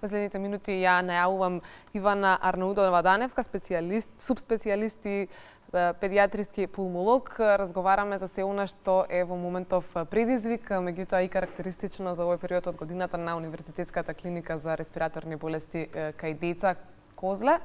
последните минути ја најавувам Ивана Арнаудова-Даневска, субспецијалист и педијатриски пулмолог. Разговараме за се она што е во моментов предизвик, меѓутоа и карактеристично за овој период од годината на Универзитетската клиника за респираторни болести кај деца Козле.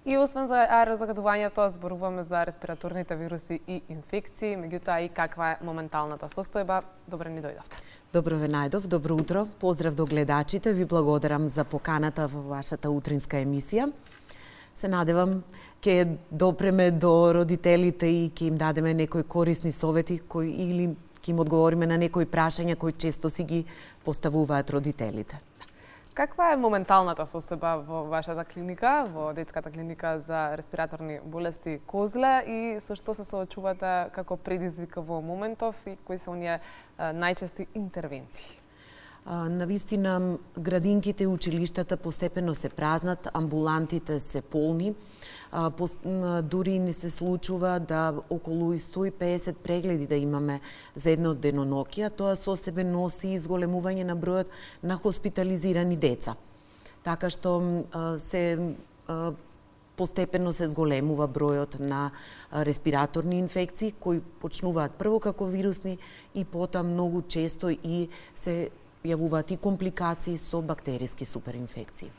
И освен за аерозагадувањето, зборуваме за респираторните вируси и инфекции, меѓутоа и каква е моменталната состојба. Добре ни дојдовте. Добро ве најдов, добро утро. Поздрав до гледачите, ви благодарам за поканата во вашата утринска емисија. Се надевам ќе допреме до родителите и ќе им дадеме некои корисни совети или ќе им одговориме на некои прашања кои често си ги поставуваат родителите. Каква е моменталната состојба во вашата клиника, во детската клиника за респираторни болести Козле, и со што се соочувате како предизвик во моментов и кои се оние најчести интервенции? Навистина, градинките и училиштата постепено се празнат, амбулантите се полни. Дури не се случува да околу 150 прегледи да имаме за едно деноноќие, тоа со себе носи изголемување на бројот на хоспитализирани деца. Така што постепено се зголемува бројот на респираторни инфекции кои почнуваат прво како вирусни и потоа многу често и се јавуваат и компликации со бактериски суперинфекции.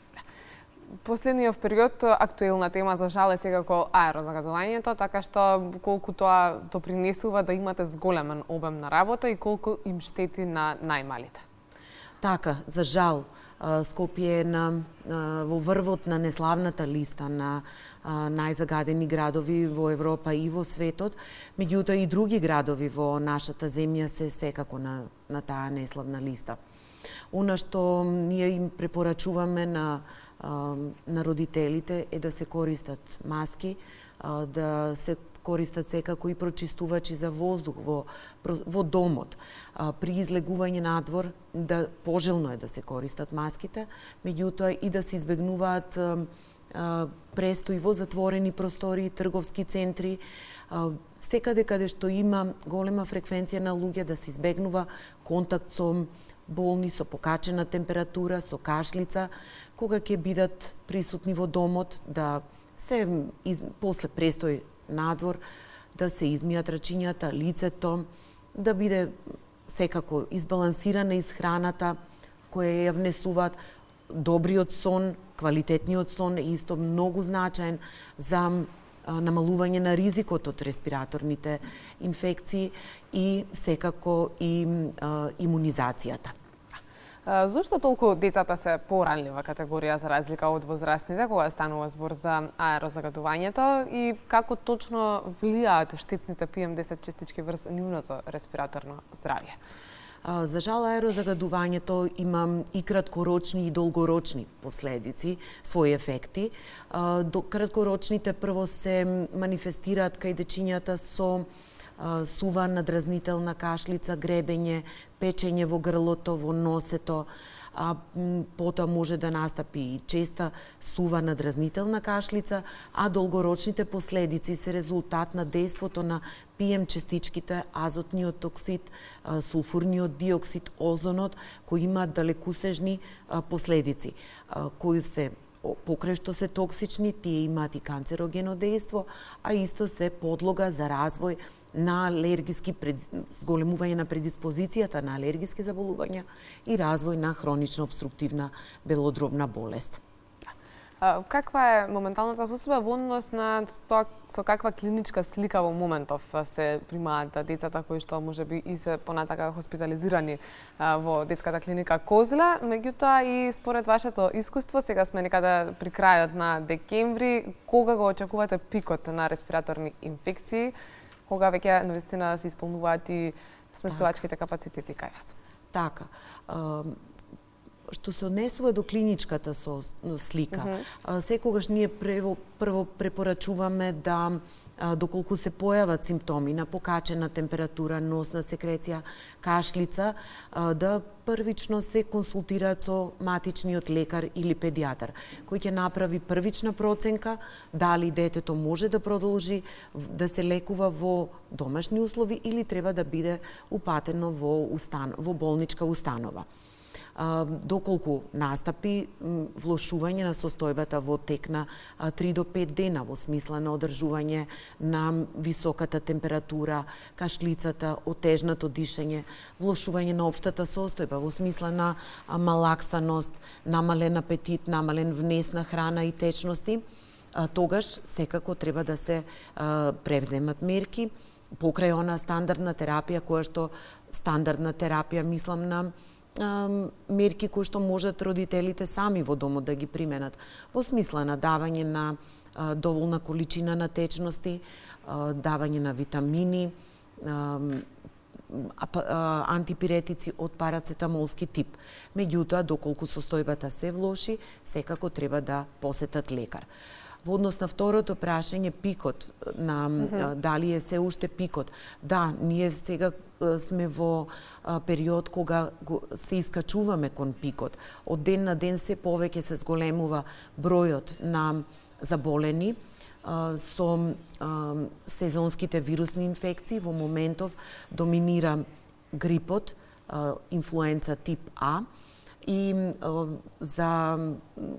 Последниот период актуелна тема за жал е секако аерозагадувањето, така што колку тоа допринесува да имате зголемен обем на работа и колку им штети на најмалите. Така, за жал, Скопје е во врвот на неславната листа на најзагадени градови во Европа и во светот, меѓутоа и други градови во нашата земја се секако на таа неславна листа. Она што ние им препорачуваме на родителите е да се користат маски, да се користат секако и прочистувачи за воздух во домот. При излегување надвор пожелно е да се користат маските, меѓутоа и да се избегнуваат престои во затворени простории, трговски центри, секаде каде што има голема фреквенција на луѓе, да се избегнува контакт со болни, со покачена температура, со кашлица, кога ќе бидат присутни во домот, да се после престој надвор, да се измијат рачињата, лицето, да биде секако избалансирана исхраната која ја внесуваат. Добриот сон, квалитетниот сон е исто многу значаен за намалување на ризикот од респираторните инфекции и секако и имунизацијата. Зошто толку децата се поранлива категорија за разлика од возрастните кога станува збор за аерозагадувањето и како точно влијаат штетните PM10 честички врз нивното респираторно здравје? За жал, аерозагадувањето има и краткорочни и долгорочни последици, своји ефекти. Краткорочните прво се манифестираат кај дечињата со сува надразнителна кашлица, гребење, печење во грлото, во носето, потоа може да настапи и честа сува надразнителна кашлица, а долгорочните последици се резултат на дејството на PM честичките, азотниот оксид, сулфурниот диоксид, озонот, кои имаат далекусежни последици, кои се покрај што се токсични, тие имаат и канцерогено дејство, а исто се подлога за развој на алергиски зголемување на предиспозицијата на алергиски заболувања и развој на хронична обструктивна белодробна болест. Каква е моменталната состојба во однос на тоа со каква клиничка слика во моментов се примаат децата кои што можеби и се понатака хоспитализирани во детската клиника Козле, меѓутоа и според вашето искуство, сега сме некаде при крајот на декември, кога го очекувате пикот на респираторни инфекции, кога веќе навистина се исполнуваат и сместувачките капацитети кај вас? Така. Што се однесува до клиничката слика, секогаш ние прво препорачуваме да доколку се појават симптоми на покачена температура, носна секреција, кашлица, да првично се консултираат со матичниот лекар или педијатар, кој ќе направи првична проценка дали детето може да продолжи да се лекува во домашни услови или треба да биде упатено во болничка установа. доколку настапи влошување на состојбата во тек на 3 до 5 дена, во смисла на одржување на високата температура, кашлицата, отежнато дишење, влошување на општата состојба, во смисла на малаксаност, намален апетит, намален внес на храна и течности, тогаш секако треба да се превземат мерки покрај она стандардна терапија, која што стандардна терапија, мислам на мерки кои што можат родителите сами во домот да ги применат, во смисла на давање на доволна количина на течности, давање на витамини, антипиретици од парацетамолски тип. Меѓутоа, доколку состојбата се влоши, секако треба да посетат лекар. Во однос на второто прашање, пикот, дали е се уште пикот. Да, ние сега сме во период кога се искачуваме кон пикот. Од ден на ден се повеќе се зголемува бројот на заболени со сезонските вирусни инфекции. Во моментов доминира грипот, инфлуенца тип А, и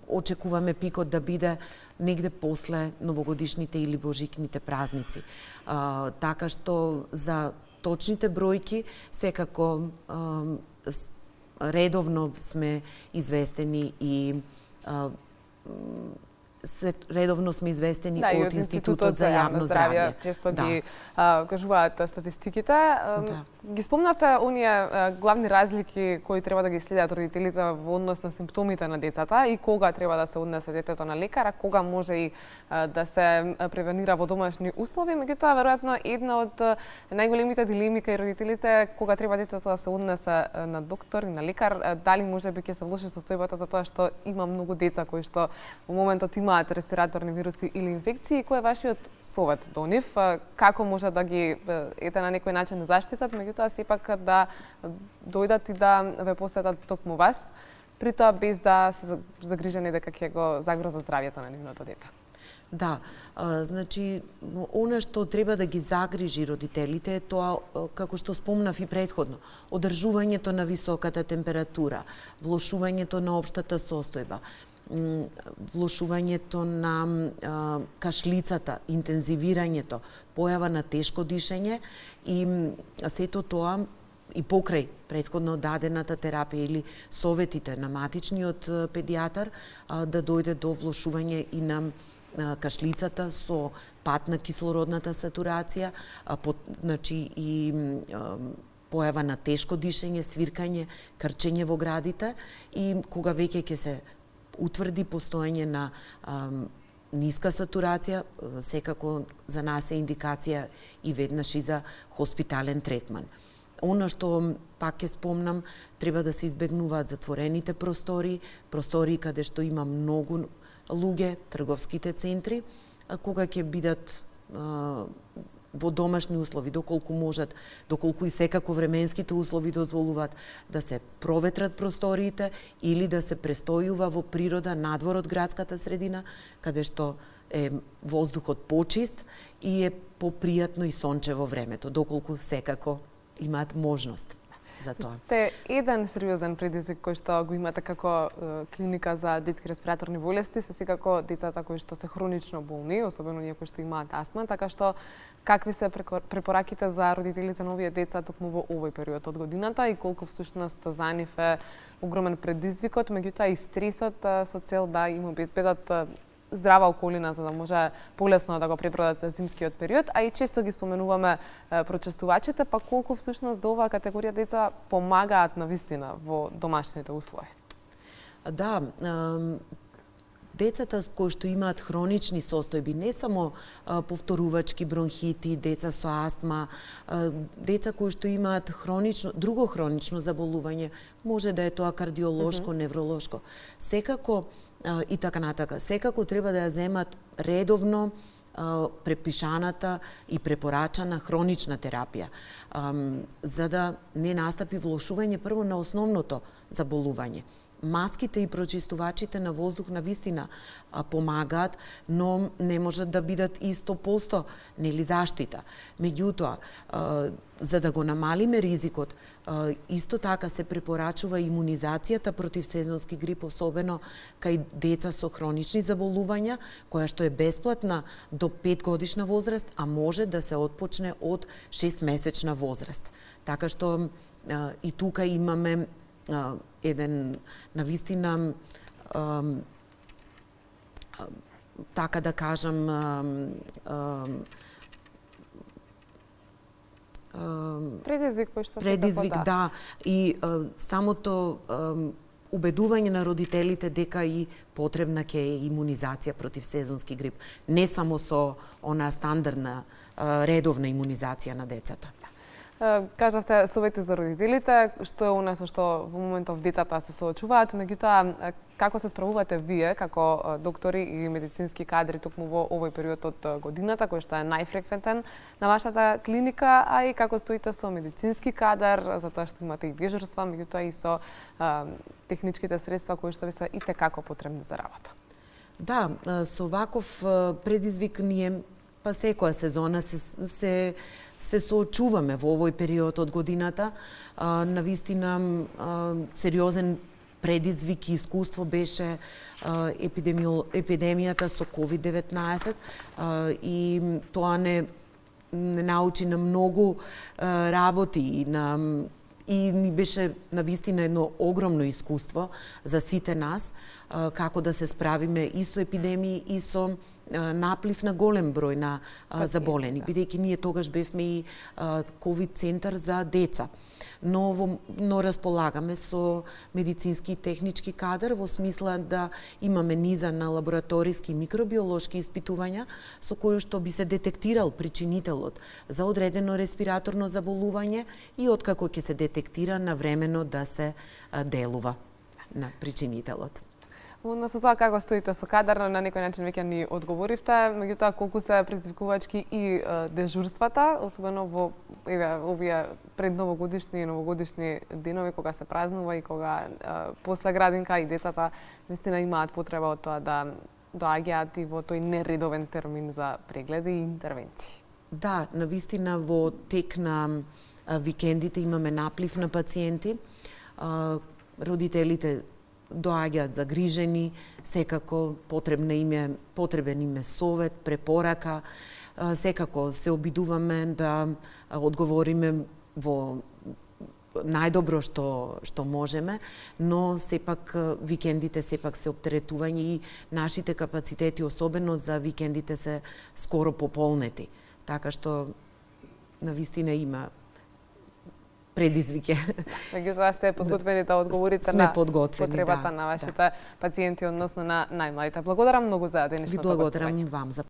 очекуваме пикот да биде негде после новогодишните или божикните празници. Така што за точните бројки секако редовно сме известени и редовно сме известени од Институтот за јавно здравје. Често ги кажуваат статистиките. Ги спомнате оние главни разлики кои треба да ги следат родителите во однос на симптомите на децата и кога треба да се однесе детето на лекар, кога може и да се превенира во домашни услови. Меѓутоа, веројатно една од најголемите дилеми кај родителите кога треба детето да се однесе на доктор и на лекар, дали можеби ќе се влоши состојбата затоа што има многу деца кои што во моментот имаат респираторни вируси или инфекции. Кој е вашиот совет до нив? Како може да ги на некој начин заштитат, меѓутоа сепак да дојдат и да ве посетат токму вас, при тоа без да се загрижени дека ќе го загрозат здравјето на нивното дете? Да, значи, она што треба да ги загрижи родителите е тоа, како што спомнав и претходно, одржувањето на високата температура, влошувањето на општата состојба, влошувањето на кашлицата, интензивирањето, појава на тешко дишење и сето тоа и покрај претходно дадената терапија или советите на матичниот педијатар да дојде до влошување и на кашлицата со пат на кислородната сатурација, значи и појава на тешко дишење, свиркање, крчење во градите и кога веќе ќе се утврди постоење на ниска сатурација, секако за нас е индикација и веднаш и за хоспитален третман. Оно што пак ќе спомнам, треба да се избегнуваат затворените простори каде што има многу луѓе, трговските центри, кога ќе бидат во домашни услови, доколку можат, доколку и секако временските услови дозволуваат да се проветрат просториите или да се престојува во природа надвор од градската средина, каде што е воздухот почист и е попријатно и сончево времето, доколку секако имаат можност за тоа. Те еден сериозен предизвик кој што го имате како клиника за детски респираторни болести се секако децата кои што се хронично болни, особено оние кои што имаат астма, така што какви се препораките за родителите на овие деца токму во овој период од годината и колку всушност за нив е огромен предизвикот, меѓутоа и стресот со цел да им обезбедат здрава околина за да може полесно да го пребродат зимскиот период, а и често ги споменуваме прочестувачите, па колку всушност до оваа категорија деца помагаат на вистина во домашните услови? Да, децата кои што имаат хронични состојби, не само повторувачки бронхити, деца со астма, деца кои што имаат друго хронично заболување, може да е тоа кардиолошко, невролошко. Секако и така натака. Секако треба да ја земат редовно препишаната и препорачана хронична терапија, за да не настапи влошување прво на основното заболување. маските и прочистувачите на воздух навистина помагаат, но не можат да бидат и 100% нели заштита. Меѓутоа, за да го намалиме ризикот, исто така се препорачува имунизацијата против сезонски грип, особено кај деца со хронични заболувања, која што е бесплатна до 5 годишна возраст, а може да се отпочне од 6 месечна возраст. Така што и тука имаме еден навистина така да кажам предизвик кој што предизвик, да, и самото убедување на родителите дека и потребна ќе е имунизација против сезонски грип, не само со она стандардна редовна имунизација на децата. Кажавте совети за родителите, што е она со што во моментов децата се соочуваат, меѓутоа како се справувате вие како доктори и медицински кадри токму во овој период од годината кој што е најфреквентен на вашата клиника, а и како стоите со медицински кадар, затоа што имате и дежурства, меѓутоа и со техничките средства кои што ви се итекако потребни за работа? Да, со ваков предизвик ние па секоја сезона се соочуваме во овој период од годината. Навистина сериозен предизвик и искуство беше епидемијата со COVID-19 и тоа не научи на многу работи и ни беше навистина едно огромно искуство за сите нас како да се справиме и со епидемии и со наплив на голем број на заболени, бидејќи ние тогаш бевме и ковид центар за деца. Но располагаме со медицински и технички кадар во смисла да имаме низа на лабораториски микробиолошки испитувања со кои што би се детектирал причинителот за одредено респираторно заболување и откако ќе се детектира навремено да се делува на причинителот. Во однос на тоа како стоите со кадар, на некој начин веќе ни одговоривте, меѓутоа колку се предизвикувачки и дежурствата, особено во овие предновогодишни и новогодишни денови кога се празнува и кога после градинка и децата наистина имаат потреба од тоа да доаѓаат и во тој нередовен термин за прегледи и интервенции. Да, навистина во тек на викендите имаме наплив на пациенти. Родителите доаѓаат загрижени, секако потребен им е совет, препорака, секако се обидуваме да одговориме во најдобро што можеме, но сепак викендите сепак се оптеретување и нашите капацитети, особено за викендите, се скоро пополнети. Така што навистина има предизвике. Меѓутоа сте подготвени да одговорите на потребата да, на вашите пациенти, односно на најмладите. Благодарам многу за денешното гостување. Ви благодарам вам за